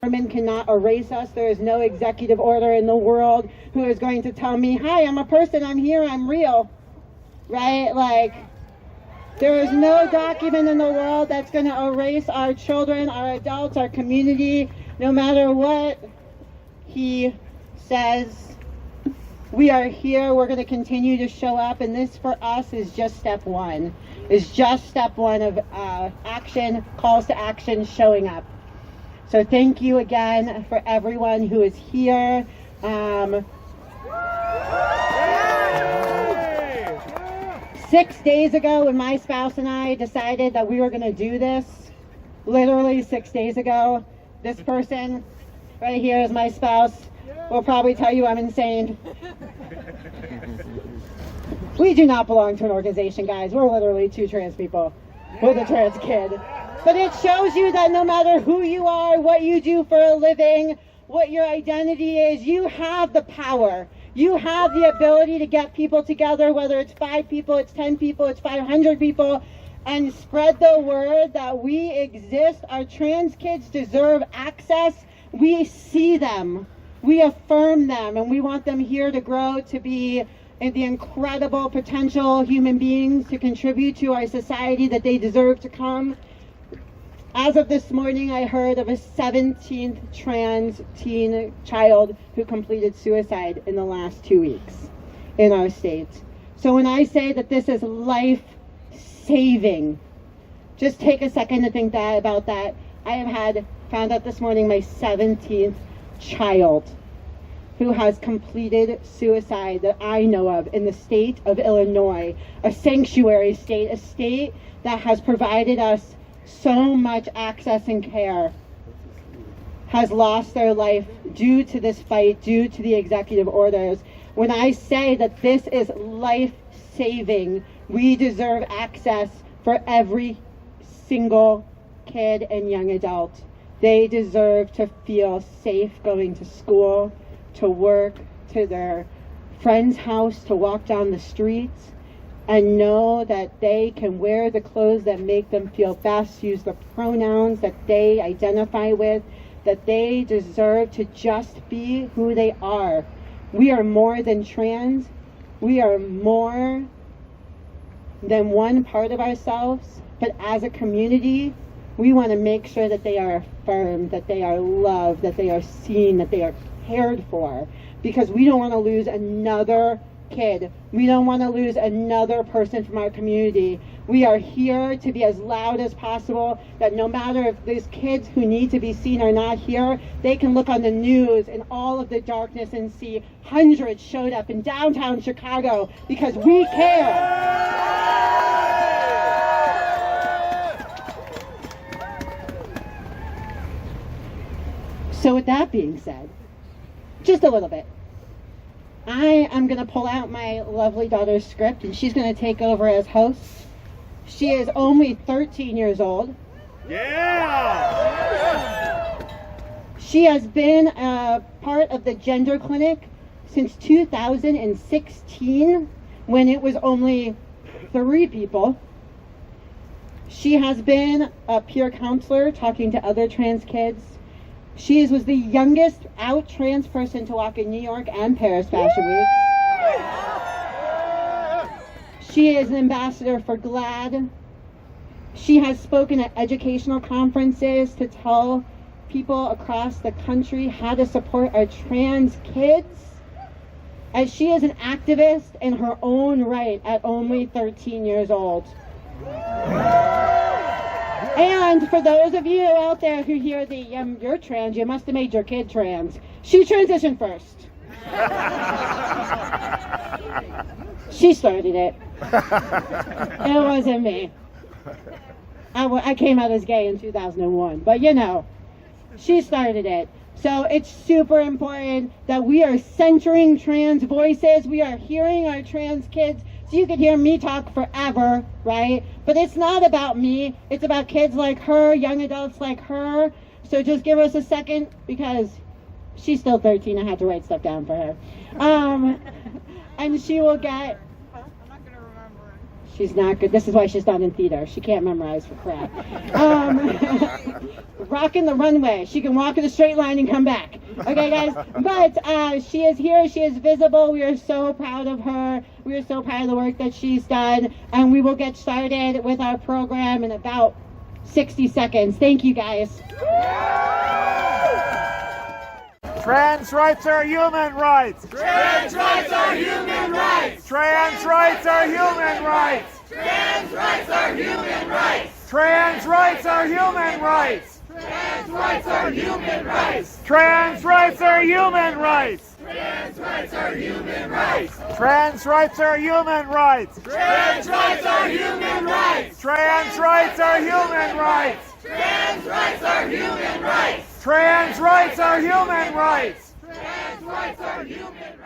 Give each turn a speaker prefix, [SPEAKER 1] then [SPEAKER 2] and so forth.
[SPEAKER 1] Friedman cannot erase us. There is no executive order in the world who is going to tell me, hi, I'm a person, I'm here, I'm real, right? Like, there is no document in the world that's going to erase our children, our adults, our community, no matter what he says. We are here. We're going to continue to show up, and this for us is just step one. Is just step one of action, calls to action, showing up. So thank you again for everyone who is here. 6 days ago, when my spouse and I decided that we were going to do this, literally 6 days ago, this person right here is my spouse. Will probably tell you I'm insane. We do not belong to an organization, guys. We're literally two trans people with a trans kid. But it shows you that no matter who you are, what you do for a living, what your identity is, you have the power. You have the ability to get people together, whether it's 5 people, it's 10 people, it's 500 people, and spread the word that we exist. Our trans kids deserve access. We see them. We affirm them, and we want them here to grow to be the incredible potential human beings to contribute to our society that they deserve to come. As of this morning, I heard of a 17th trans teen child who completed suicide in the last 2 weeks in our state. So when I say that this is life-saving, just take a second to think about that. I have found out this morning my 17th child who has completed suicide that I know of in the state of Illinois, a sanctuary state, a state that has provided us so much access and care, has lost their life due to this fight, due to the executive orders. When I say that this is life-saving, we deserve access for every single kid and young adult. They deserve to feel safe going to school, to work, to their friend's house, to walk down the streets, and know that they can wear the clothes that make them feel best, use the pronouns that they identify with, that they deserve to just be who they are. We are more than trans. We are more than one part of ourselves, but as a community, we want to make sure that they are affirmed, that they are loved, that they are seen, that they are cared for, because we don't want to lose another kid. We don't want to lose another person from our community. We are here to be as loud as possible, that no matter if these kids who need to be seen are not here, they can look on the news in all of the darkness and see hundreds showed up in downtown Chicago because we care. So with that being said, just a little bit, I am going to pull out my lovely daughter's script, and she's going to take over as host. She is only 13 years old.
[SPEAKER 2] Yeah!
[SPEAKER 1] She has been a part of the gender clinic since 2016, when it was only 3 people. She has been a peer counselor talking to other trans kids. She was the youngest out trans person to walk in New York and Paris Fashion Weeks. She is an ambassador for GLAAD. She has spoken at educational conferences to tell people across the country how to support our trans kids. As she is an activist in her own right at only 13 years old. And for those of you out there who hear the, you're trans, you must have made your kid trans. She transitioned first. She started it. It wasn't me. I came out as gay in 2001, but you know, she started it. So it's super important that we are centering trans voices. We are hearing our trans kids. So you could hear me talk forever, right? But it's not about me. It's about kids like her, young adults like her. So just give us a second, because she's still 13. I had to write stuff down for her. And she will get...
[SPEAKER 3] I'm not going to remember it.
[SPEAKER 1] She's not good. This is why she's not in theater. She can't memorize for crap. Rocking the runway. She can walk in a straight line and come back. Okay, guys? But she is here. She is visible. We are so proud of her. We are so proud of the work that she's done. And we will get started with our program in about 60 seconds. Thank you, guys.
[SPEAKER 2] Trans rights are human rights.
[SPEAKER 3] Trans rights are human rights.
[SPEAKER 2] Trans rights are human rights.
[SPEAKER 3] Trans rights are human rights.
[SPEAKER 2] Trans rights are human rights.
[SPEAKER 3] Trans rights are human rights.
[SPEAKER 2] Trans rights are human rights.
[SPEAKER 3] Trans rights are human rights.
[SPEAKER 2] Trans rights are human rights.
[SPEAKER 3] Trans rights are human rights.
[SPEAKER 2] Trans rights are human rights.
[SPEAKER 3] Trans rights are human rights.
[SPEAKER 2] Trans rights are human rights.
[SPEAKER 3] Trans rights are human rights.